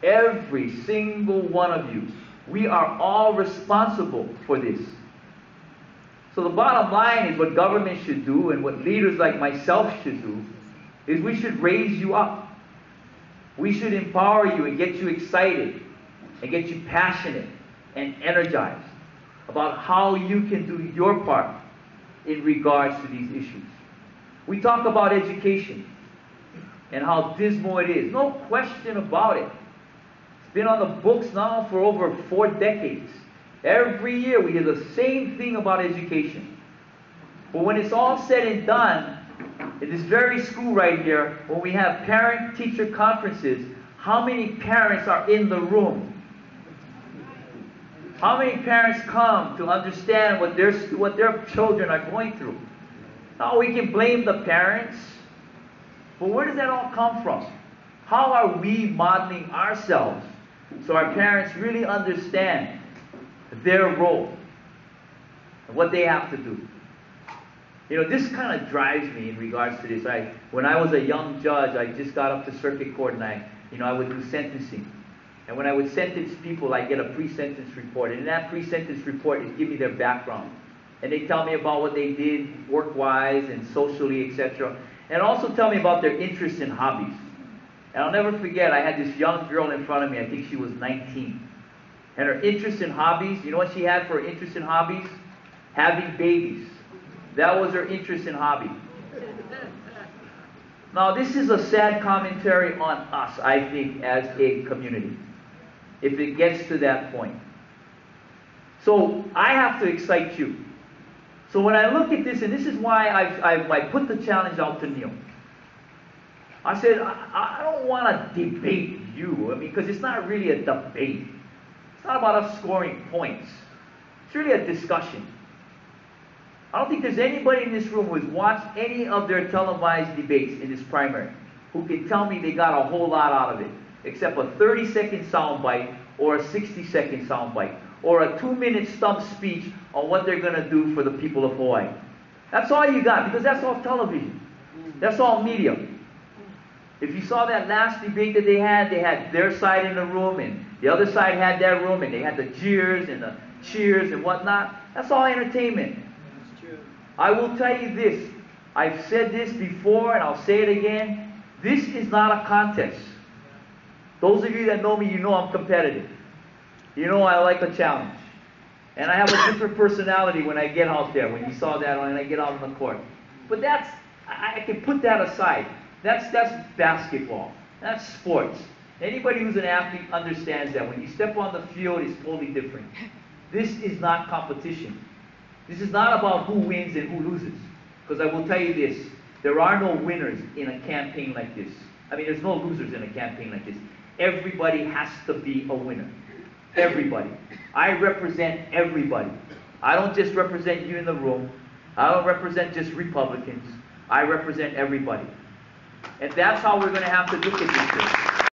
Every single one of you. We are all responsible for this. So the bottom line is what government should do and what leaders like myself should do is we should raise you up. We should empower you and get you excited and get you passionate and energized about how you can do your part in regards to these issues. We talk about education and how dismal it is. No question about it. It's been on the books now for over 4 decades. Every year we hear the same thing about education. But when it's all said and done, in this very school right here, when we have parent-teacher conferences, how many parents are in the room? How many parents come to understand what their children are going through? Now we can blame the parents, but where does that all come from? How are we modeling ourselves so our parents really understand their role and what they have to do? You know, this kind of drives me in regards to this. When I was a young judge, I just got up to circuit court and I would do sentencing. And when I would sentence people, I get a pre-sentence report. And in that pre-sentence report, it gives me their background. And they tell me about what they did work-wise and socially, etc. And also tell me about their interests and hobbies. And I'll never forget, I had this young girl in front of me. I think she was 19. And her interests and hobbies, you know what she had for her interests and hobbies? Having babies. That was her interest and hobby. Now, this is a sad commentary on us, I think, as a community, if it gets to that point. So, I have to excite you. So when I look at this, and this is why I put the challenge out to Neil. I said, I don't want to debate you, because it's not really a debate. It's not about us scoring points. It's really a discussion. I don't think there's anybody in this room who has watched any of their televised debates in this primary who can tell me they got a whole lot out of it, except a 30-second soundbite or a 60-second soundbite or a 2-minute stump speech on what they're going to do for the people of Hawaii. That's all you got, because that's all television. That's all media. If you saw that last debate that they had their side in the room, and the other side had their room, and they had the jeers and the cheers and whatnot. That's all entertainment. I will tell you this. I've said this before, and I'll say it again. This is not a contest. Those of you that know me, you know I'm competitive. You know I like a challenge. And I have a different personality when I get out there, when you saw that when I get out on the court. But I can put that aside. That's basketball. That's sports. Anybody who's an athlete understands that. When you step on the field, it's totally different. This is not competition. This is not about who wins and who loses. Because I will tell you this, there are no winners in a campaign like this. I mean, there's no losers in a campaign like this. Everybody has to be a winner. Everybody. I represent everybody. I don't just represent you in the room. I don't represent just Republicans. I represent everybody. And that's how we're going to have to look at this thing.